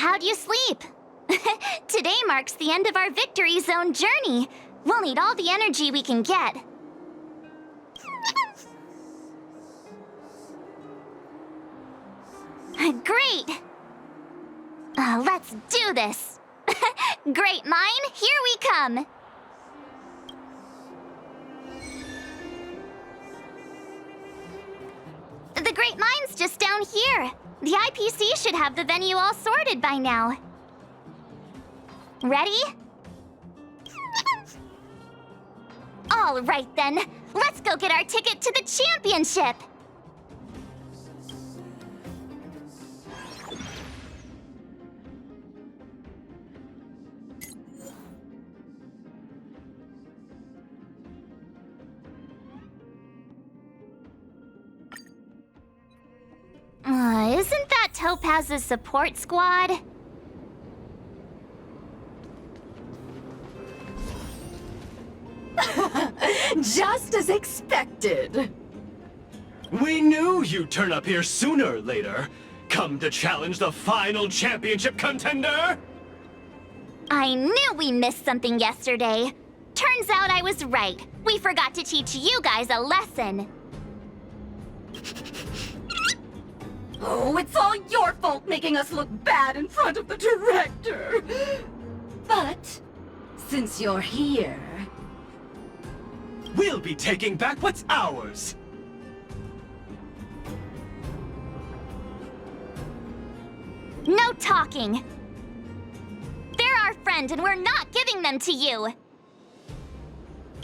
How'd you sleep? Today marks the end of our Victory Zone journey. We'll need all the energy we can get. Great! Let's do this! Great mine, here we come! The Great Mine's just down here. The IPC should have the venue all sorted by now. Ready? All right then, let's go get our ticket to the championship! Isn't that Topaz's support squad? Just as expected. We knew you'd turn up here sooner or later. Come to challenge the final championship contender? I knew we missed something yesterday. Turns out I was right. We forgot to teach you guys a lesson. Oh, it's all your fault making us look bad in front of the director. But since you're here... We'll be taking back what's ours! No talking! They're our friend and we're not giving them to you!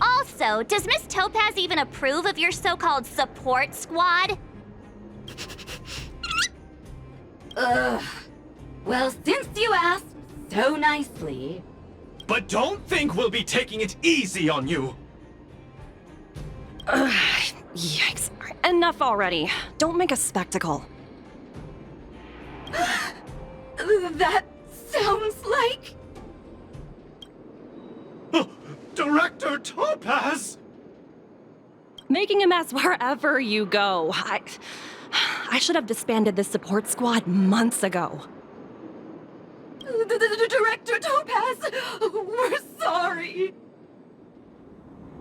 Also, does Miss Topaz even approve of your so-called support squad? Ugh. Well, since you asked so nicely... But don't think we'll be taking it easy on you! Yikes. Enough already. Don't make a spectacle. That sounds like... Director Topaz! Making a mess wherever you go. I should have disbanded this support squad months ago. The Director Topaz! We're sorry!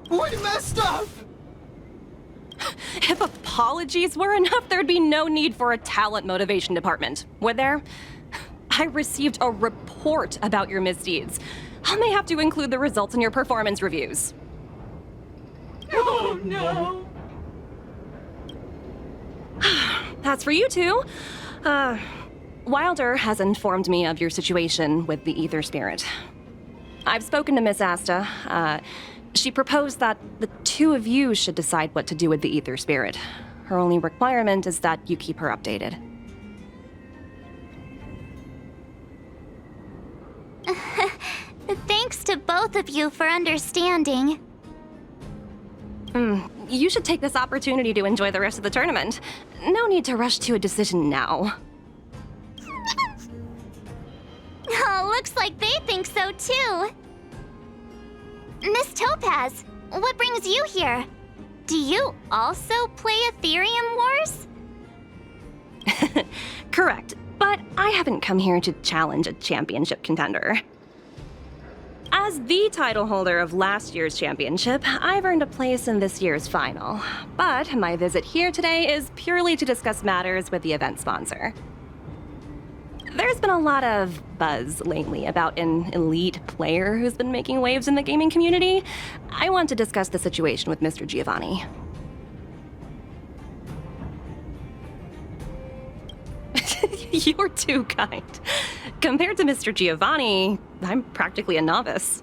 We messed up! If apologies were enough, there'd be no need for a talent motivation department, would there? I received a report about your misdeeds. I may have to include the results in your performance reviews. Oh no! As for you two, Wilder has informed me of your situation with the Ether Spirit. I've spoken to Miss Asta. She proposed that the two of you should decide what to do with the Ether Spirit. Her only requirement is that you keep her updated. Thanks to both of you for understanding. You should take this opportunity to enjoy the rest of the tournament. No need to rush to a decision now. Oh, looks like they think so too. Miss Topaz, what brings you here? Do you also play Aetherium Wars? Correct, but I haven't come here to challenge a championship contender. As the title holder of last year's championship, I've earned a place in this year's final. But my visit here today is purely to discuss matters with the event sponsor. There's been a lot of buzz lately about an elite player who's been making waves in the gaming community. I want to discuss the situation with Mr. Giovanni. You're too kind. Compared to Mr. Giovanni, I'm practically a novice.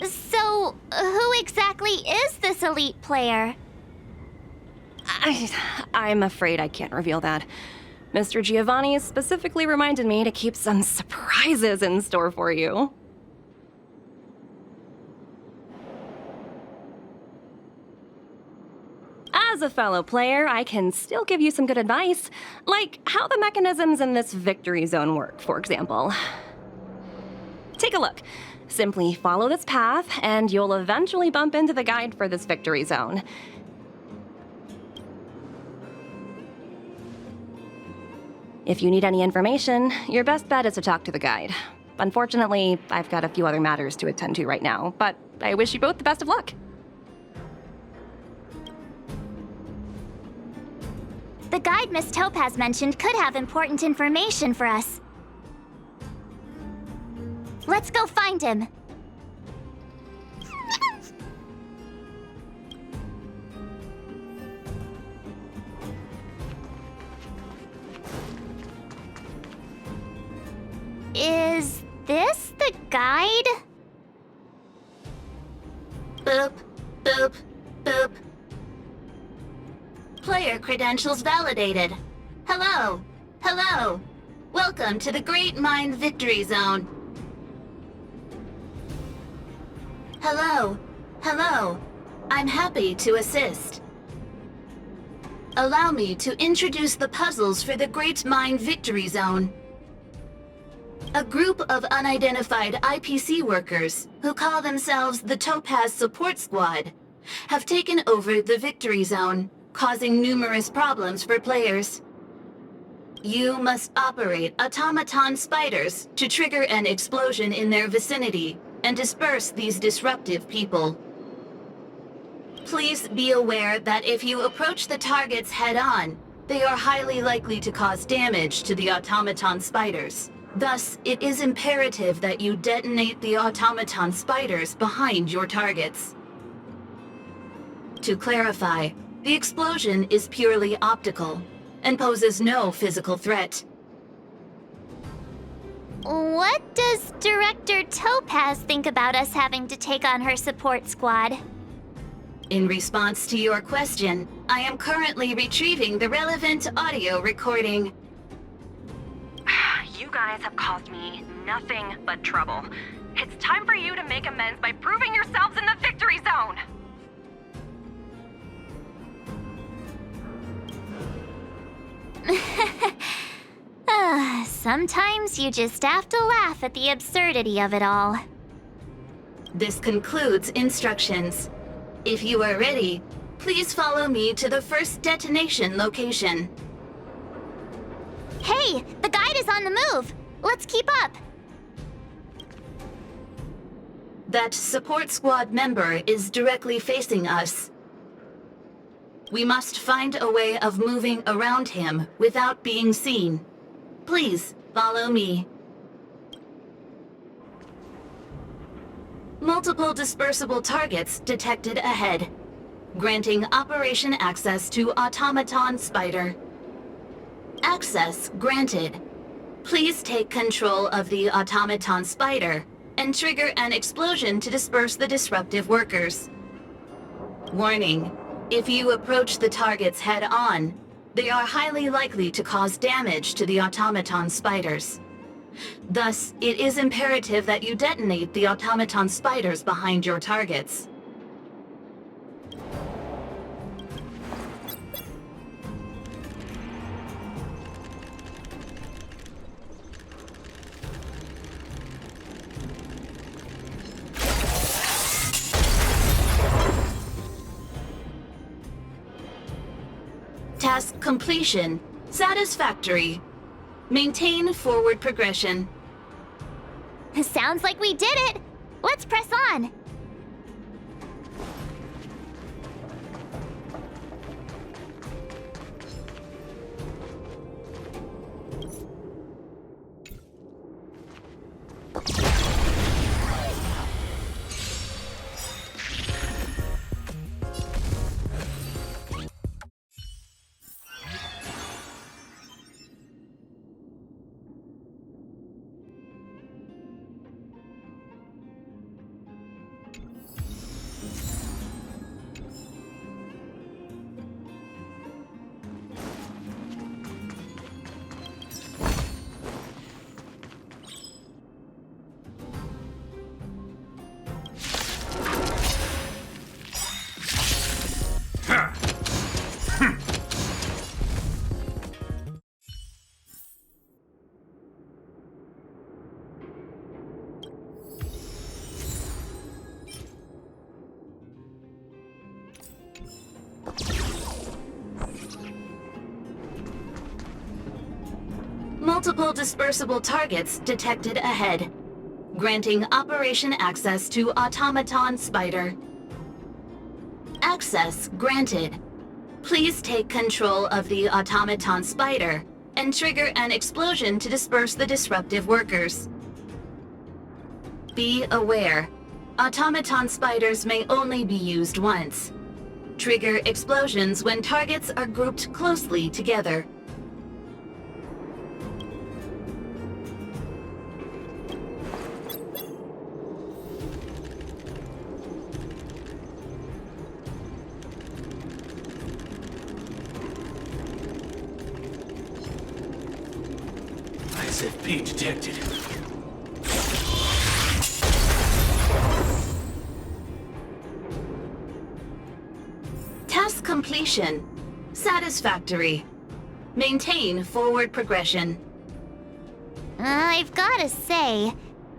So, who exactly is this elite player? I'm afraid I can't reveal that. Mr. Giovanni specifically reminded me to keep some surprises in store for you. As a fellow player, I can still give you some good advice, like how the mechanisms in this victory zone work, for example. Take a look. Simply follow this path, and you'll eventually bump into the guide for this victory zone. If you need any information, your best bet is to talk to the guide. Unfortunately, I've got a few other matters to attend to right now, but I wish you both the best of luck. The guide Miss Topaz mentioned could have important information for us. Let's go find him. Is this the guide? Boop, boop, boop. Player credentials validated. Hello, hello. Welcome to the Great Mind Victory Zone. Hello, hello. I'm happy to assist. Allow me to introduce the puzzles for the Great Mind Victory Zone. A group of unidentified IPC workers, who call themselves the Topaz Support Squad, have taken over the Victory Zone, causing numerous problems for players. You must operate automaton spiders to trigger an explosion in their vicinity and disperse these disruptive people. Please be aware that if you approach the targets head-on, they are highly likely to cause damage to the automaton spiders. Thus, it is imperative that you detonate the automaton spiders behind your targets. To clarify, the explosion is purely optical and poses no physical threat. What does Director Topaz think about us having to take on her support squad? In response to your question, I am currently retrieving the relevant audio recording. You guys have caused me nothing but trouble. It's time for you to make amends by proving yourselves in the victory zone! Sometimes you just have to laugh at the absurdity of it all. This concludes instructions. If you are ready, please follow me to the first detonation location. Hey, the guide is on the move! Let's keep up! That support squad member is directly facing us. We must find a way of moving around him without being seen. Please, follow me. Multiple dispersible targets detected ahead, granting operation access to Automaton Spider. Access granted. Please take control of the Automaton Spider and trigger an explosion to disperse the disruptive workers. Warning. If you approach the targets head-on, they are highly likely to cause damage to the automaton spiders. Thus, it is imperative that you detonate the automaton spiders behind your targets. Task completion. Satisfactory. Maintain forward progression. Sounds like we did it! Let's press on! Multiple dispersible targets detected ahead. Granting operation access to Automaton Spider. Access granted. Please take control of the Automaton Spider and trigger an explosion to disperse the disruptive workers. Be aware, Automaton Spiders may only be used once. Trigger explosions when targets are grouped closely together. SFP detected. Task completion. Satisfactory. Maintain forward progression. I've gotta say,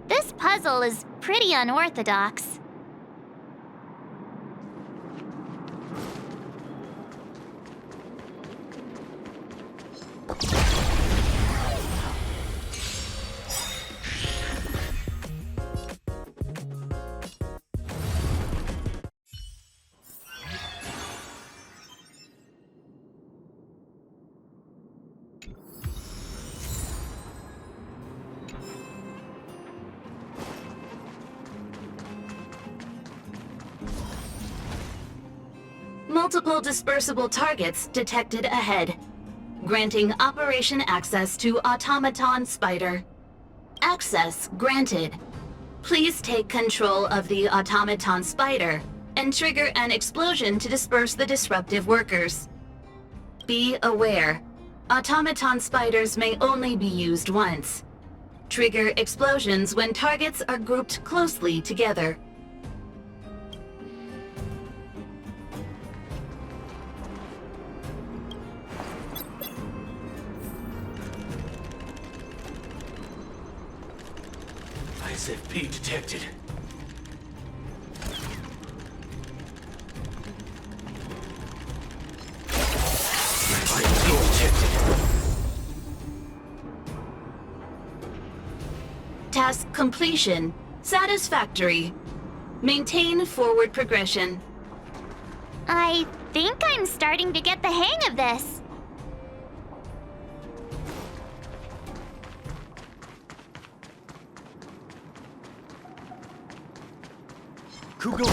this puzzle is pretty unorthodox. Multiple dispersible targets detected ahead. Granting operation access to Automaton Spider. Access granted. Please take control of the Automaton Spider and trigger an explosion to disperse the disruptive workers. Be aware, Automaton Spiders may only be used once. Trigger explosions when targets are grouped closely together. SFP detected. SFP detected. Task completion. Satisfactory. Maintain forward progression. I think I'm starting to get the hang of this. Kugo.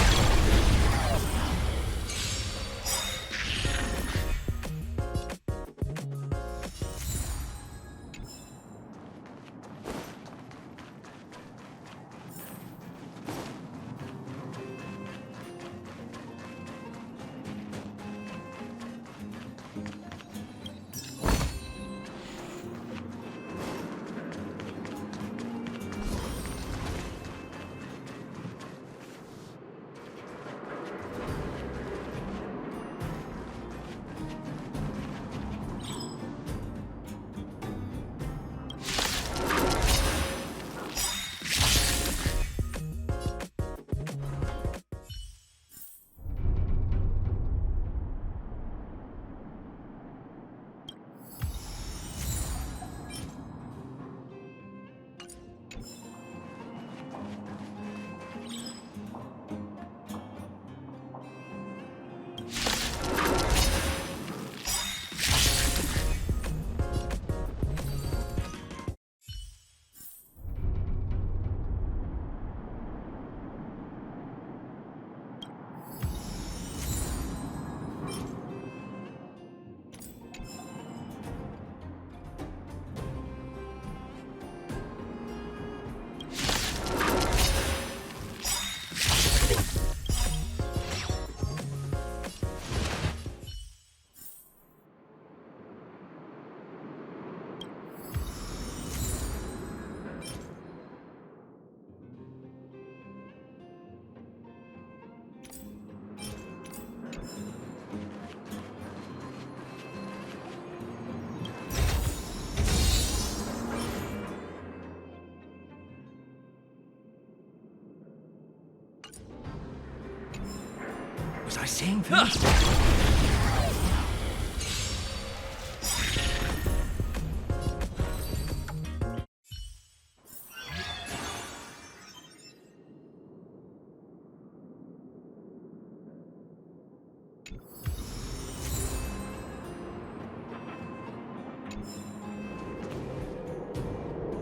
Was I saying things?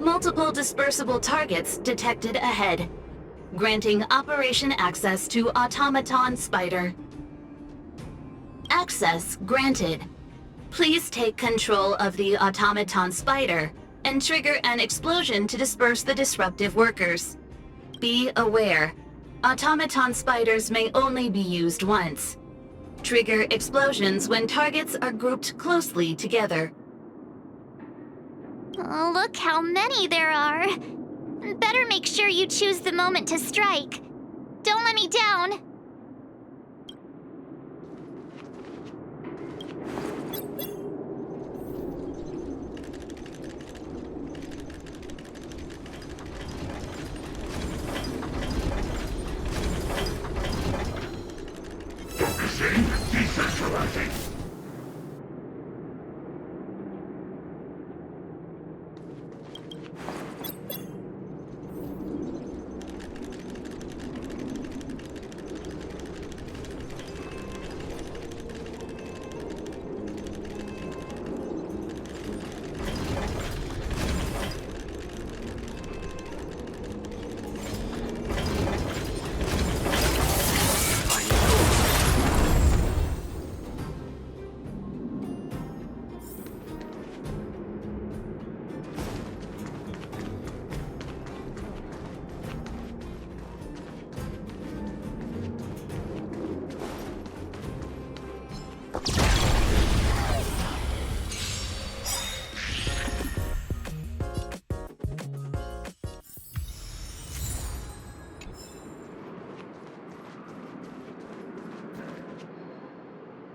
Multiple dispersible targets detected ahead. Granting operation access to Automaton Spider. Access granted. Please take control of the Automaton Spider and trigger an explosion to disperse the disruptive workers. Be aware, Automaton Spiders may only be used once. Trigger explosions when targets are grouped closely together. Oh, look how many there are. Better make sure you choose the moment to strike. Don't let me down. Focusing, decentralizing.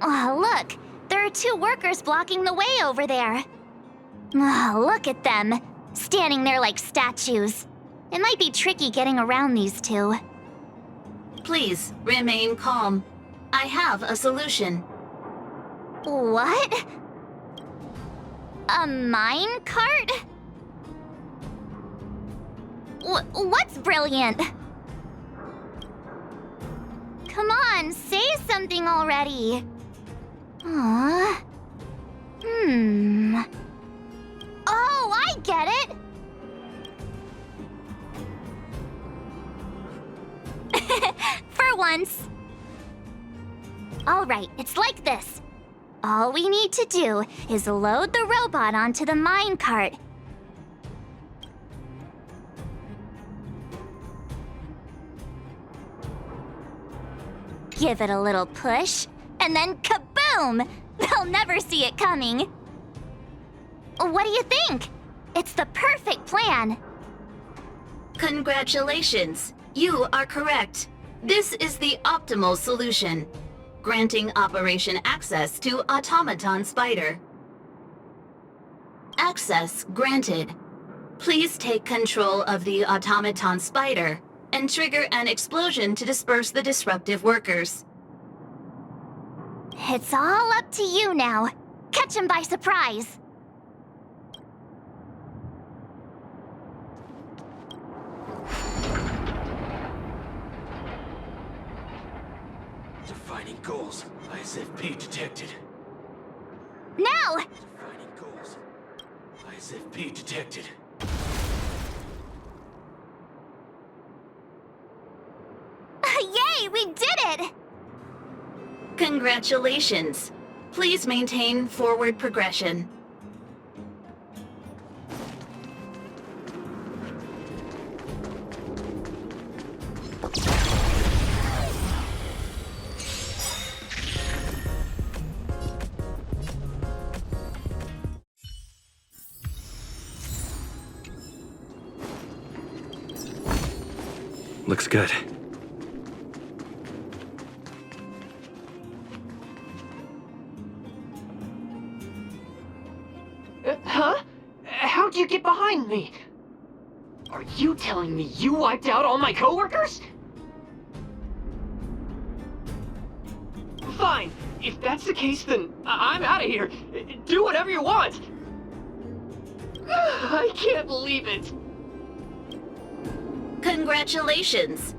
Oh, look! There are two workers blocking the way over there. Oh, look at them, standing there like statues. It might be tricky getting around these two. Please remain calm. I have a solution. What? A mine cart? What's brilliant? Come on, say something already. Aww. Oh, I get it! For once. Alright, it's like this. All we need to do is load the robot onto the minecart. Give it a little push, and then kaboom! They'll never see it coming. What do you think? It's the perfect plan. Congratulations! You are correct. This is the optimal solution. Granting operation access to Automaton Spider. Access granted. Please take control of the Automaton Spider and trigger an explosion to disperse the disruptive workers. It's all up to you now. Catch him by surprise. Defining goals. ISFP detected. Now! Defining goals. ISFP detected. Yay, we did it! Congratulations. Please maintain forward progression. Looks good. Huh? How'd you get behind me? Are you telling me you wiped out all my coworkers? Fine. If that's the case, then I'm out of here. Do whatever you want. I can't believe it. Congratulations!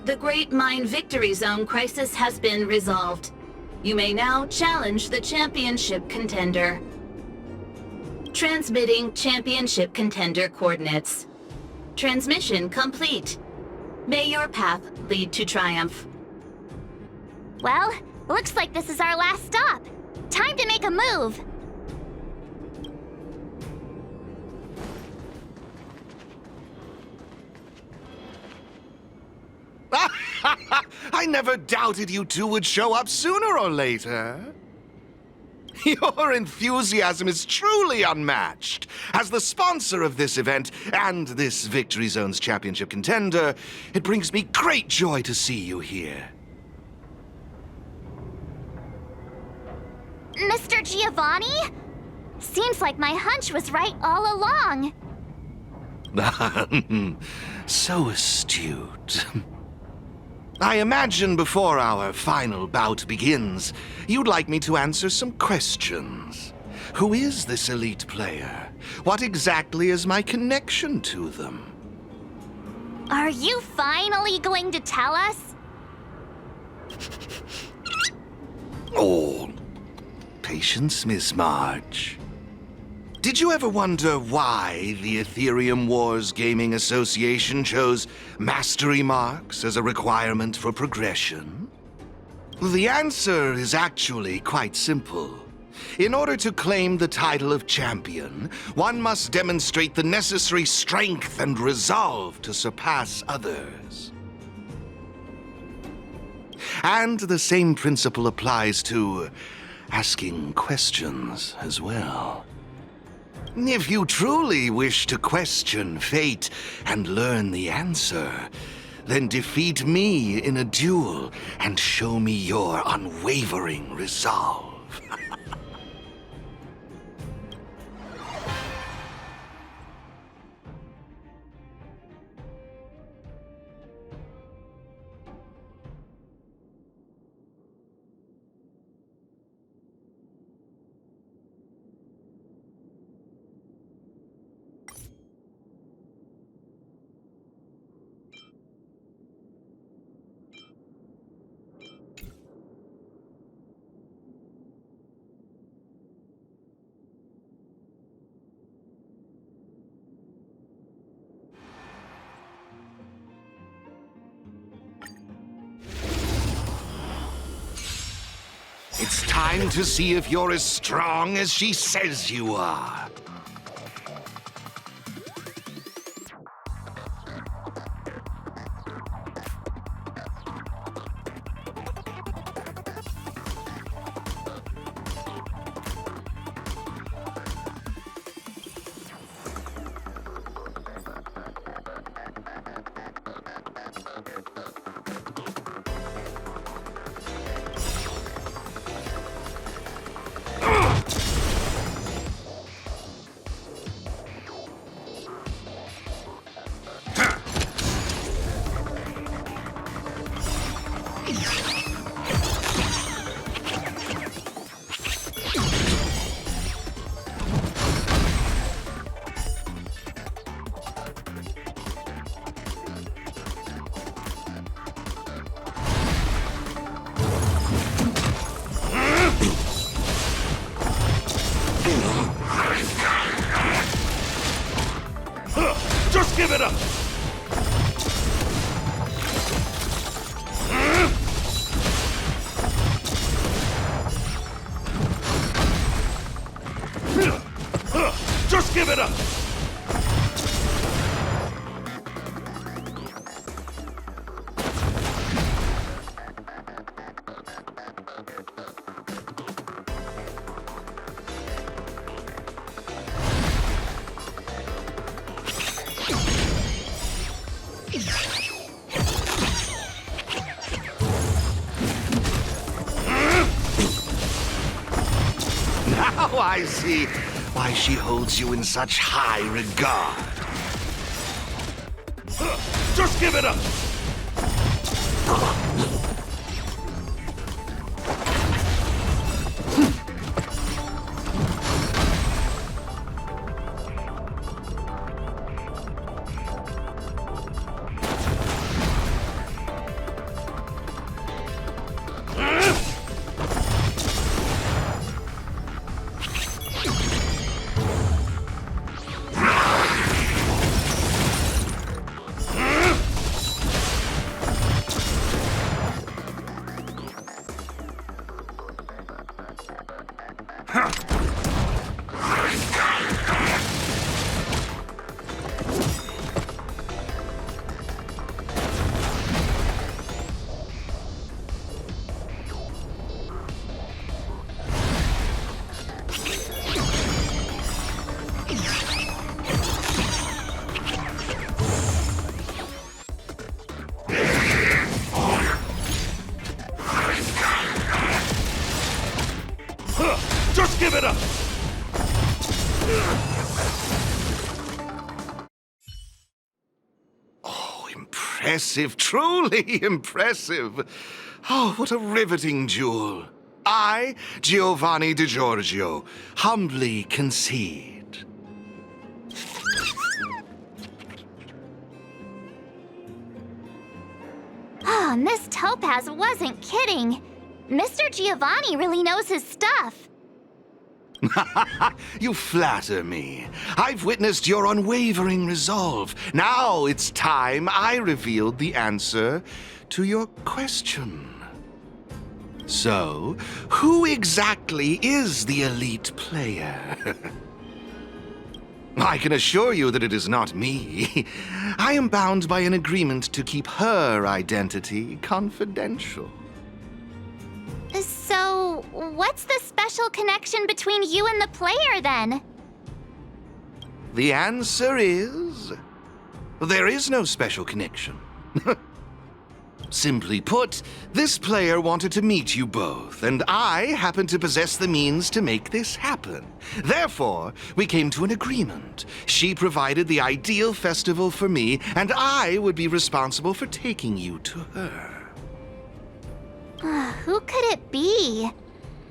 The Great Mine Victory Zone crisis has been resolved. You may now challenge the championship contender. Transmitting championship contender coordinates. Transmission complete. May your path lead to triumph. Well, looks like this is our last stop. Time to make a move. I never doubted you two would show up sooner or later. Your enthusiasm is truly unmatched. As the sponsor of this event and this Victory Zone's championship contender, it brings me great joy to see you here. Mr. Giovanni? Seems like my hunch was right all along. So astute. I imagine before our final bout begins, you'd like me to answer some questions. Who is this elite player? What exactly is my connection to them? Are you finally going to tell us? Oh, patience, Miss March. Did you ever wonder why the Aetherium Wars Gaming Association chose mastery marks as a requirement for progression? The answer is actually quite simple. In order to claim the title of champion, one must demonstrate the necessary strength and resolve to surpass others. And the same principle applies to asking questions as well. If you truly wish to question fate and learn the answer, then defeat me in a duel and show me your unwavering resolve. It's time to see if you're as strong as she says you are. Just give it up! Just give it up! Now I see why she holds you in such high regard. Just give it up! Just give it up! Oh, impressive, truly impressive. Oh, what a riveting duel. I, Giovanni Di Giorgio, humbly concede. Ah, Miss Topaz wasn't kidding. Mr. Giovanni really knows his stuff. You flatter me. I've witnessed your unwavering resolve. Now it's time I revealed the answer to your question. So, who exactly is the elite player? I can assure you that it is not me. I am bound by an agreement to keep her identity confidential. So, what's the special connection between you and the player then? The answer is... there is no special connection. Simply put, this player wanted to meet you both, and I happen to possess the means to make this happen. Therefore, we came to an agreement. She provided the ideal festival for me, and I would be responsible for taking you to her. Who could it be?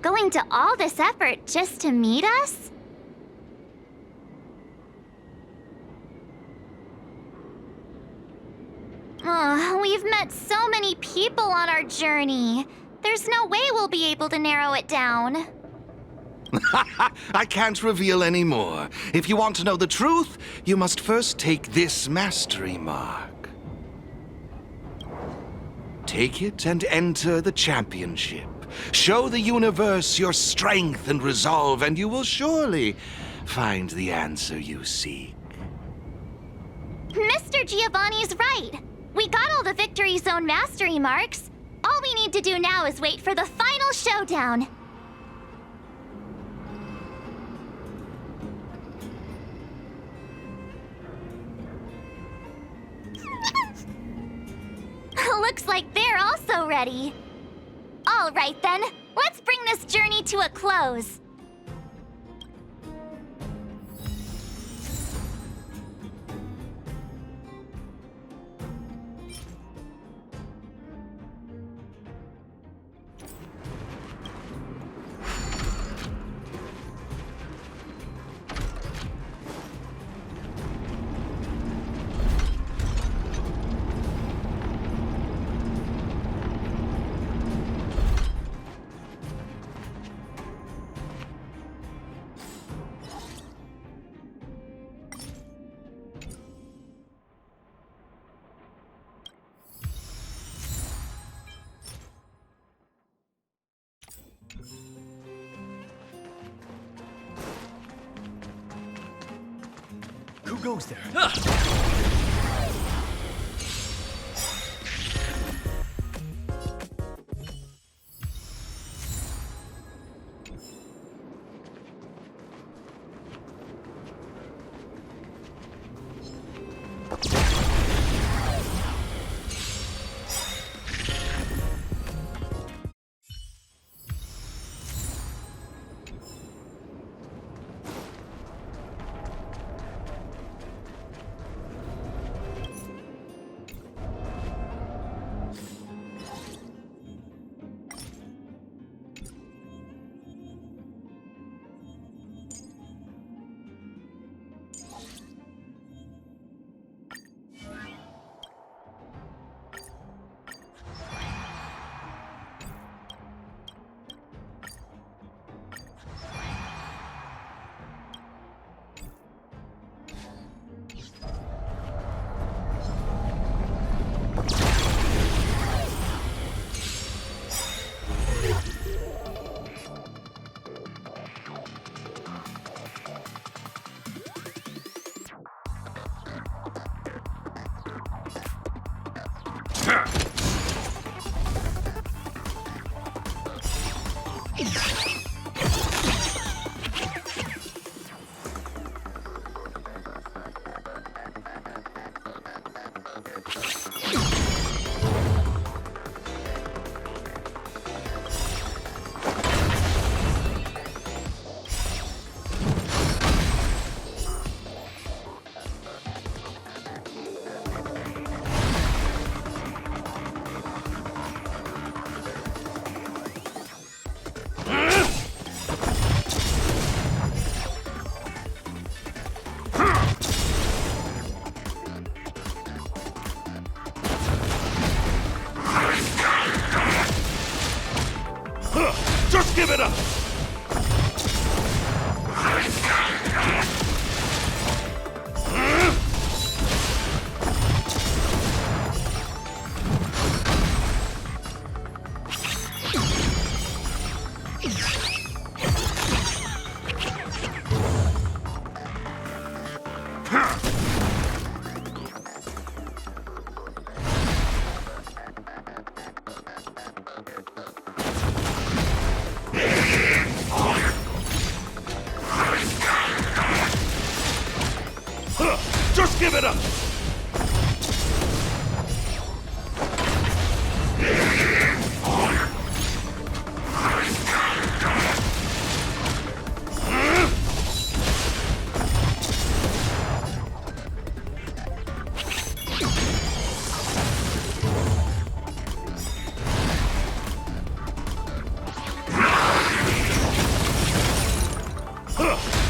Going to all this effort just to meet us? We've met so many people on our journey. There's no way we'll be able to narrow it down. I can't reveal any more. If you want to know the truth, you must first take this mastery mark. Take it and enter the championship. Show the universe your strength and resolve, and you will surely find the answer you seek. Mr. Giovanni's right. We got all the Victory Zone mastery marks. All we need to do now is wait for the final showdown. Looks like they're also ready. All right then, let's bring this journey to a close. Who goes there? Just give it up! Just give it up!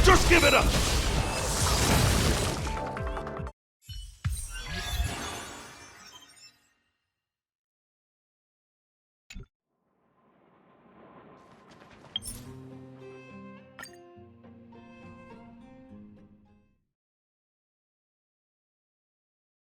Just give it up!